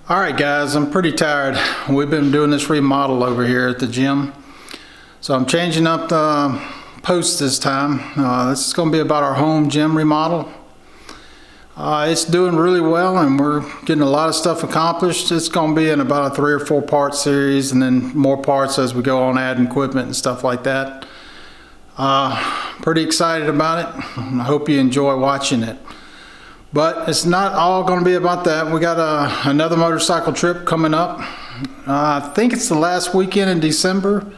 All right, guys, I'm pretty tired. We've been doing this remodel over here at the gym. So I'm changing up the post this time. This is going to be about our home gym remodel. It's doing really well and we're getting a lot of stuff accomplished. It's going to be in about a 3 or 4 part series and then more parts as we go on adding equipment and stuff like that. Pretty excited about it. I hope you enjoy watching it. But it's not all going to be about that. We got another motorcycle trip coming up. I think it's the last weekend in December.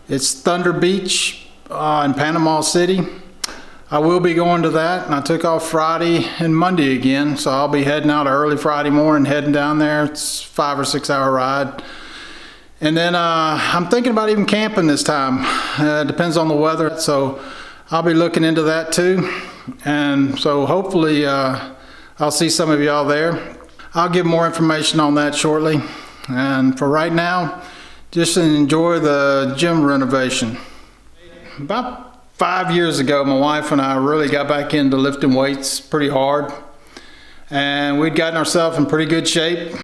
It's Thunder Beach in Panama City. I will be going to that, and I took off Friday and Monday again, so I'll be heading out early Friday morning, heading down there. It's a 5 or 6 hour ride. And then I'm thinking about even camping this time. It depends on the weather, so I'll be looking into that too. And so hopefully I'll see some of y'all there. I'll give more information on that shortly. And for right now, just enjoy the gym renovation. About 5 years ago, my wife and I really got back into lifting weights pretty hard. And we'd gotten ourselves in pretty good shape.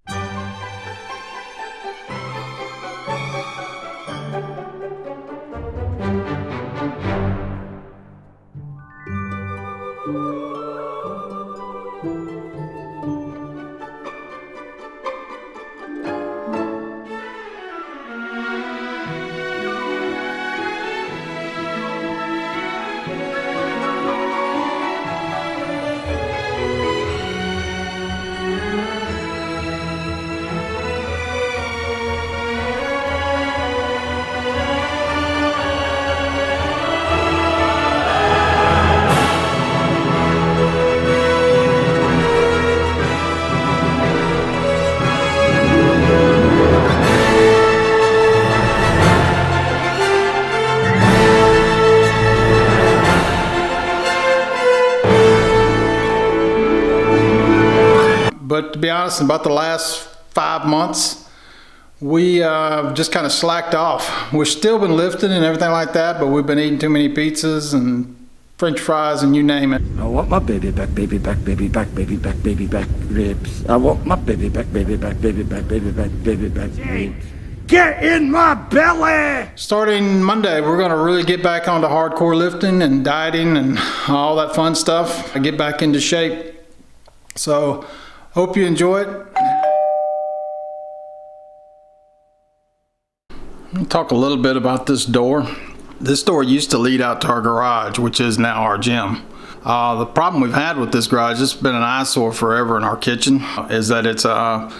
But to be honest, about the last 5 months, we just kind of slacked off. We've still been lifting and everything like that, but we've been eating too many pizzas and French fries and you name it. I want my baby back, baby back, baby back, baby back, baby back ribs. I want my baby back, baby back, baby back, baby back, baby back ribs. Get in my belly! Starting Monday, we're going to really get back onto hardcore lifting and dieting and all that fun stuff. Get back into shape. So hope you enjoy it. Let me talk a little bit about this door. This door used to lead out to our garage, which is now our gym. The problem we've had with this garage, it's been an eyesore forever in our kitchen, is that it's an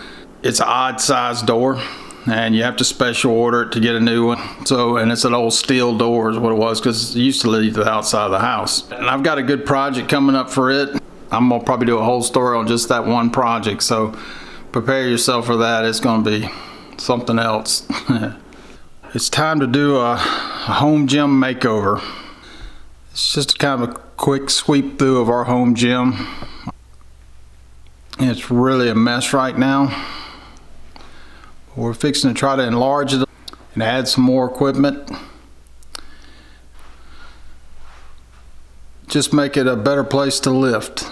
odd sized door and you have to special order it to get a new one. So, and it's an old steel door is what it was, because it used to lead to the outside of the house. And I've got a good project coming up for it. I'm gonna probably do a whole story on just that one project, so prepare yourself for that. It's gonna be something else. It's time to do a home gym makeover. It's just kind of a quick sweep through of our home gym. It's really a mess right now. We're fixing to try to enlarge it and add some more equipment. Just make it a better place to lift.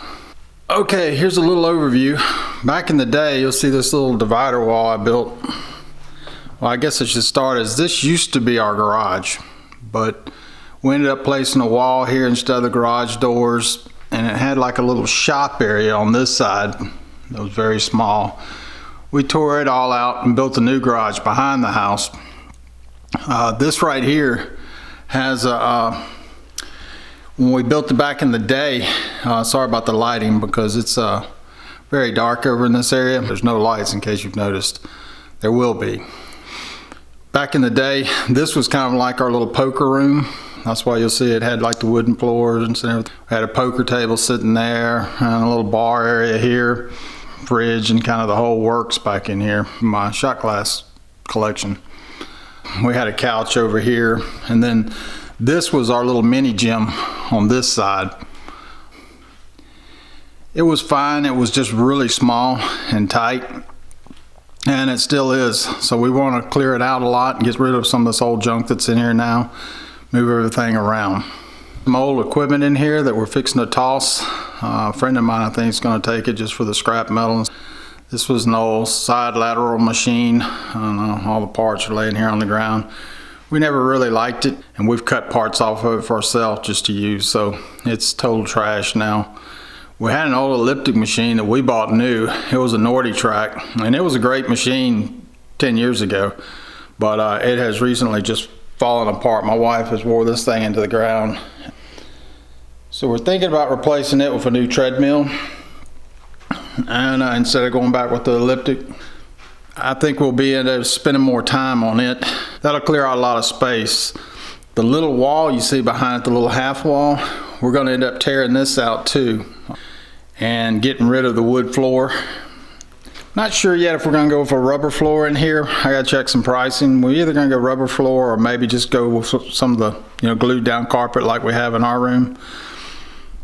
Okay, here's a little overview. Back in the day, you'll see this little divider wall I built. Well, I guess I should start as this used to be our garage, but we ended up placing a wall here instead of the garage doors, and it had like a little shop area on this side that was very small. We tore it all out and built a new garage behind the house. This right here has a when we built it back in the day, sorry about the lighting because it's very dark over in this area. There's no lights in case you've noticed. There will be. Back in the day, this was kind of like our little poker room. That's why you'll see it had like the wooden floors and everything. We had a poker table sitting there and a little bar area here, fridge, and kind of the whole works back in here. My shot glass collection. We had a couch over here, and then this was our little mini gym on this side. It was fine. It was just really small and tight, and it still is. So we want to clear it out a lot and get rid of some of this old junk that's in here now, move everything around. Some old equipment in here that we're fixing to toss. A friend of mine, I think, is going to take it just for the scrap metal. This was an old side lateral machine. I don't know, all the parts are laying here on the ground. We never really liked it, and we've cut parts off of it for ourselves just to use, so it's total trash now. We had an old elliptic machine that we bought new. It was a Nordy track, and it was a great machine 10 years ago, but it has recently just fallen apart. My wife has wore this thing into the ground. So we're thinking about replacing it with a new treadmill, and instead of going back with the elliptic, I think we'll be end up spending more time on it. That'll clear out a lot of space. The little wall you see behind it, the little half wall, we're going to end up tearing this out too and getting rid of the wood floor. Not sure yet if we're going to go with a rubber floor in here. I got to check some pricing. We're either going to go rubber floor or maybe just go with some of the glued down carpet like we have in our room.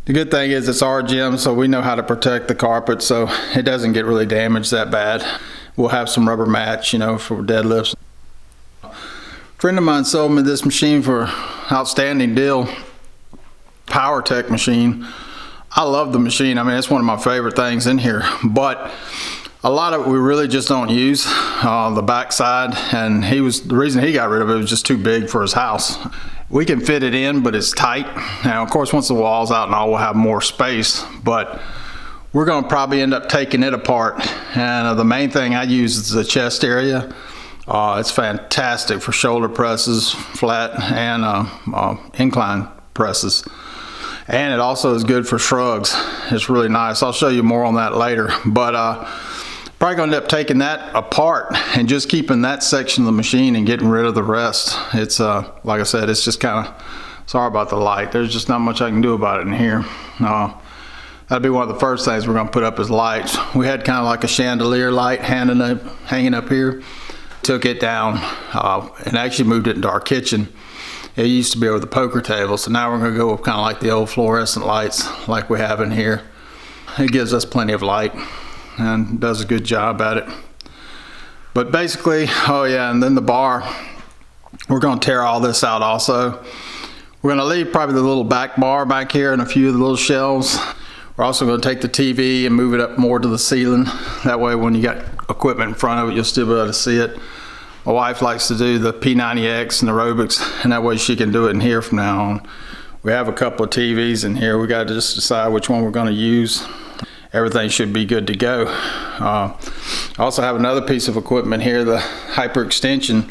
The good thing is it's our gym, so we know how to protect the carpet so it doesn't get really damaged that bad. We'll have some rubber mats, for deadlifts. A friend of mine sold me this machine for outstanding deal. PowerTech machine. I love the machine. I mean, it's one of my favorite things in here, but a lot of it we really just don't use. The backside, and the reason he got rid of it was just too big for his house. We can fit it in, but it's tight. Now, of course, once the wall's out and all, we'll have more space, but we're going to probably end up taking it apart. And the main thing I use is the chest area. It's fantastic for shoulder presses, flat and incline presses. And it also is good for shrugs. It's really nice. I'll show you more on that later. But probably going to end up taking that apart and just keeping that section of the machine and getting rid of the rest. It's like I said, it's just kind of, sorry about the light. There's just not much I can do about it in here. That'd be one of the first things we're going to put up as lights. We had kind of like a chandelier light hanging up here. Took it down and actually moved it into our kitchen. It used to be over the poker table, so now we're going to go with kind of like the old fluorescent lights like we have in here. It gives us plenty of light and does a good job at it. But basically, oh yeah, and then the bar, we're going to tear all this out also. We're going to leave probably the little back bar back here and a few of the little shelves. We're also going to take the TV and move it up more to the ceiling. That way when you got equipment in front of it, you'll still be able to see it. My wife likes to do the P90X and aerobics, and that way she can do it in here from now on. We have a couple of TVs in here. We got to just decide which one we're going to use. Everything should be good to go. I also have another piece of equipment here, the hyper extension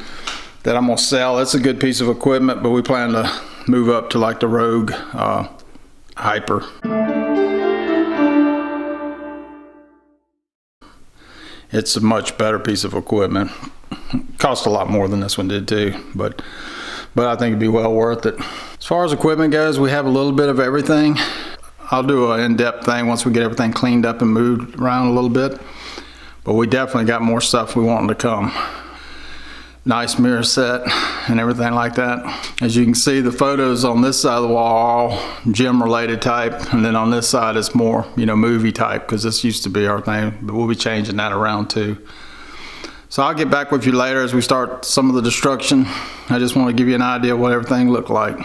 that I'm going to sell. It's a good piece of equipment, but we plan to move up to like the Rogue Hyper. It's a much better piece of equipment. Cost a lot more than this one did too, but I think it'd be well worth it. As far as equipment goes, we have a little bit of everything. I'll do an in-depth thing once we get everything cleaned up and moved around a little bit, but we definitely got more stuff we want to come. Nice mirror set and everything like that. As you can see, the photos on this side of the wall are all gym related type, and then on this side it's more movie type, because this used to be our thing, but we'll be changing that around too. So I'll get back with you later as we start some of the destruction. I just want to give you an idea of what everything looked like.